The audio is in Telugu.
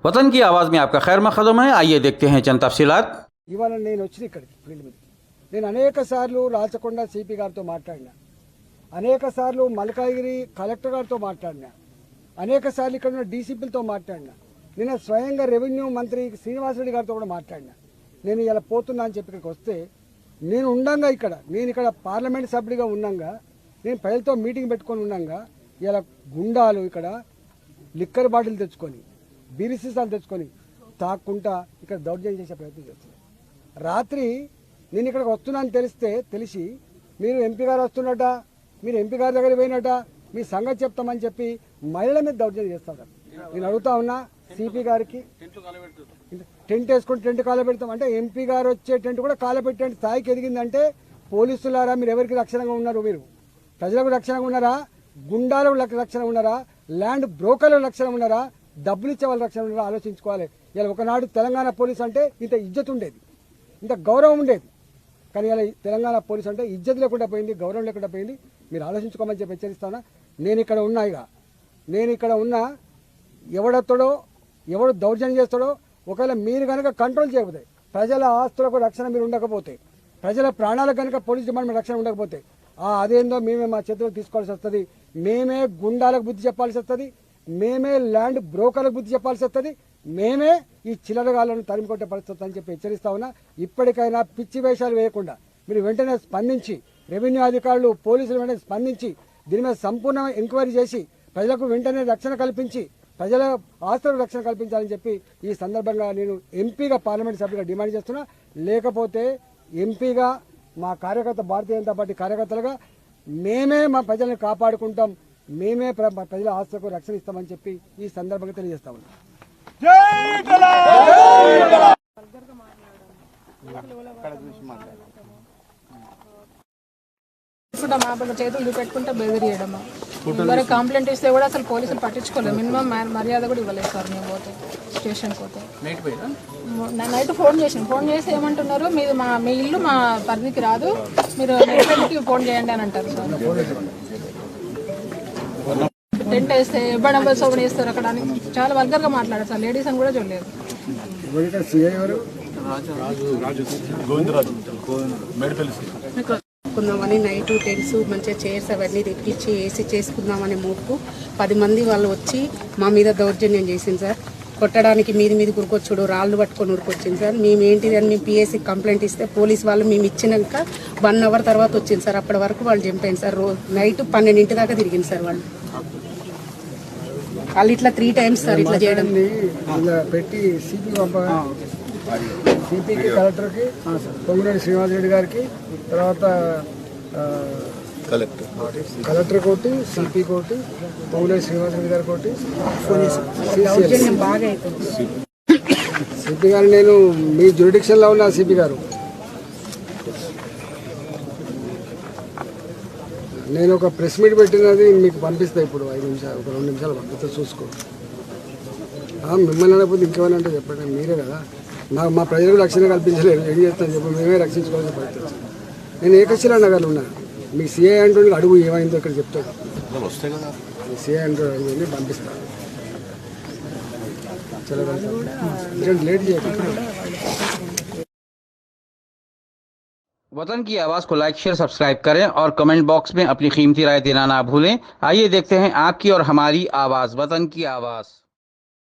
वतन की आवाज़ में आपका खैर मक़दम है। आइए देखते हैं चंद तफसीलात। ఇవాళ నేను వచ్చిన ఇక్కడికి ఫీల్డ్ మీద నేను అనేక సార్లు రాచకొండ సిపి గారితో మాట్లాడినా, అనేక సార్లు మల్కాగిరి కలెక్టర్ గారితో మాట్లాడినా, అనేక సార్లు ఇక్కడ ఉన్న డీసీపీలతో మాట్లాడినా, నిన్న స్వయంగా రెవెన్యూ మంత్రి శ్రీనివాసరెడ్డి గారితో కూడా మాట్లాడినా. నేను ఇలా పోతున్నా అని చెప్పి ఇక్కడికి వస్తే నేను ఇక్కడ పార్లమెంట్ సభ్యుడిగా ఉన్నాగా, నేను ప్రజలతో మీటింగ్ పెట్టుకొని ఉన్నాగా ఇలా గుండాలు ఇక్కడ లిక్కర్ బాటిల్ తెచ్చుకొని బీరి సీసాలు తెచ్చుకొని తాక్కుంటా ఇక్కడ దౌర్జన్యం చేసే ప్రయత్నం చేస్తున్నారు. రాత్రి నేను ఇక్కడికి వస్తున్నాను తెలిసి మీరు ఎంపీ గారు వస్తున్నట, మీరు ఎంపీ గారి దగ్గర పోయినట, మీ సంగతి చెప్తామని చెప్పి మహిళల మీద దౌర్జన్యం చేస్తారు. నేను అడుగుతా ఉన్నా సిపి గారికి, టెంట్ వేసుకొని టెంట్ కాలబెడతాం అంటే ఎంపీ గారు వచ్చే టెంట్ కూడా కాలబెట్టే స్థాయికి ఎదిగిందంటే పోలీసులారా మీరు ఎవరికి రక్షణగా ఉన్నారు? మీరు ప్రజలకు రక్షణగా ఉన్నారా? గుండాలకు రక్షణ ఉన్నారా? ల్యాండ్ బ్రోకర్లకు రక్షణ ఉన్నారా? డబ్బులు ఇచ్చే వాళ్ళ రక్షణ ఉన్నారా? ఆలోచించుకోవాలి. ఇలా ఒకనాడు తెలంగాణ పోలీస్ అంటే ఇంత ఇజ్జత్ ఉండేది, ఇంత గౌరవం ఉండేది. కానీ ఇలా తెలంగాణ పోలీస్ అంటే ఇజ్జత్ లేకుండా పోయింది, గౌరవం లేకుండా పోయింది. మీరు ఆలోచించుకోమని చెప్పి హెచ్చరిస్తానా. నేను ఇక్కడ ఉన్నా ఎవడొస్తాడో, ఎవడు దౌర్జన్యం చేస్తాడో, ఒకవేళ మీరు కనుక కంట్రోల్ చేయకపోతే, ప్రజల ఆస్తులకు రక్షణ మీరు ఉండకపోతే, ప్రజల ప్రాణాలకు కనుక పోలీస్ డిపార్ట్మెంట్ రక్షణ ఉండకపోతే అదేందో మేమే మా చేతిలో తీసుకోవాల్సి వస్తుంది. మేమే గుండాలకు బుద్ధి చెప్పాల్సి వస్తుంది, మేమే ల్యాండ్ బ్రోకర్లకు బుద్ధి చెప్పాల్సి వస్తుంది, మేమే ఈ చిల్లరగాళ్లను తరిమికొట్టే పరిస్థితి అని చెప్పి హెచ్చరిస్తా ఉన్నా. ఇప్పటికైనా పిచ్చి వేషాలు వేయకుండా మీరు వెంటనే స్పందించి, రెవెన్యూ అధికారులు పోలీసులు వెంటనే స్పందించి దీని మీద సంపూర్ణ ఎంక్వైరీ చేసి ప్రజలకు వెంటనే రక్షణ కల్పించి, ప్రజల ఆస్తులకు రక్షణ కల్పించాలని చెప్పి ఈ సందర్భంగా నేను ఎంపీగా, పార్లమెంట్ సభ్యుగా డిమాండ్ చేస్తున్నా. లేకపోతే ఎంపీగా మా కార్యకర్త, భారతీయ జనతా పార్టీ కార్యకర్తలుగా మేమే మా ప్రజల్ని కాపాడుకుంటాం, మేమే ప్రజల ఆస్తులకు రక్షణ ఇస్తామని చెప్పి ఈ సందర్భంగా తెలియజేస్తా ఉన్నాం. చేతులు చూపెట్టుకుంటే బెదిరియడం, ఎవరు కంప్లైంట్ ఇస్తే కూడా అసలు పోలీసులు పట్టించుకోలేదు. మినిమం మర్యాద కూడా ఇవ్వలేదు సార్. మేము పోతే స్టేషన్కి పోతే నైట్ ఫోన్ చేసి ఏమంటున్నారు, మీ ఇల్లు మా పరిధికి రాదు, మీరు నెట్కి ఫోన్ చేయండి అని అంటారు సార్. టెంట్ వేస్తే ఇవ్వడం సోపడి వేస్తారు అక్కడ అని చాలా వల్గర్గా మాట్లాడారు సార్. లేడీస్ అని కూడా చూడలేదు. కుందామని నైట్ టెంట్స్ మంచిగా చైర్స్ అవన్నీ తెప్పించి ఏసీ చేసుకుందామనే మూడుకు 10 మంది వాళ్ళు వచ్చి మా మీద దౌర్జన్యం చేసింది సార్. కొట్టడానికి మీది ఉరుకొచ్చుడు, రాళ్ళు పట్టుకొని ఉరుకొచ్చింది సార్. మేము ఏంటిది అని మేము పిఎస్సి కంప్లైంట్ ఇస్తే పోలీస్ వాళ్ళు మేము ఇచ్చినాక 1 అవర్ తర్వాత వచ్చింది సార్. అప్పటి వరకు వాళ్ళు చంపాను సార్. నైట్ 12 దాకా తిరిగింది సార్. వాళ్ళు ఇట్లా 3 టైమ్స్ సార్ ఇట్లా చేయడం పెట్టి సిపికి కలెక్టర్కి, పొంగులేటి శ్రీనివాసరెడ్డి గారికి, తర్వాత కలెక్టర్ కోటి, సిపి కోటి, పొంగులేటి శ్రీనివాసరెడ్డి గారి కోటి, బాగా అవుతుంది. సిపి గారు, నేను మీ జ్యూరిడిక్షన్లో ఉన్న సిపి గారు, నేను ఒక ప్రెస్ మీట్ పెట్టినది మీకు పంపిస్తా. ఇప్పుడు 5 నిమిషాలు, ఒక 2 నిమిషాలు పంపిస్తా, చూసుకో. మిమ్మల్ని అనకపోతే ఇంకేమైనా అంటే చెప్పండి, మీరే కదా. మా ప్రజలకు రక్షణ కల్పించలేదు, ఏం చేస్తాను చెప్పి మేమే రక్షించుకోవాల్సిన పరిస్థితి. నేను ఏకశిలా నగర్లో ఉన్నాను. మీ సిఐ అంటూ అడుగు ఏమైందో ఇక్కడ చెప్తాడు. సిఐ అంటూ అడిగి పంపిస్తాను. లేట్ చేయకుండా. वतन की आवाज़ को लाइक, शेयर, सब्सक्राइब करें और कमेंट बॉक्स में अपनी कीमती राय देना ना भूलें। आइए देखते हैं आपकी और हमारी आवाज़, वतन की आवाज़।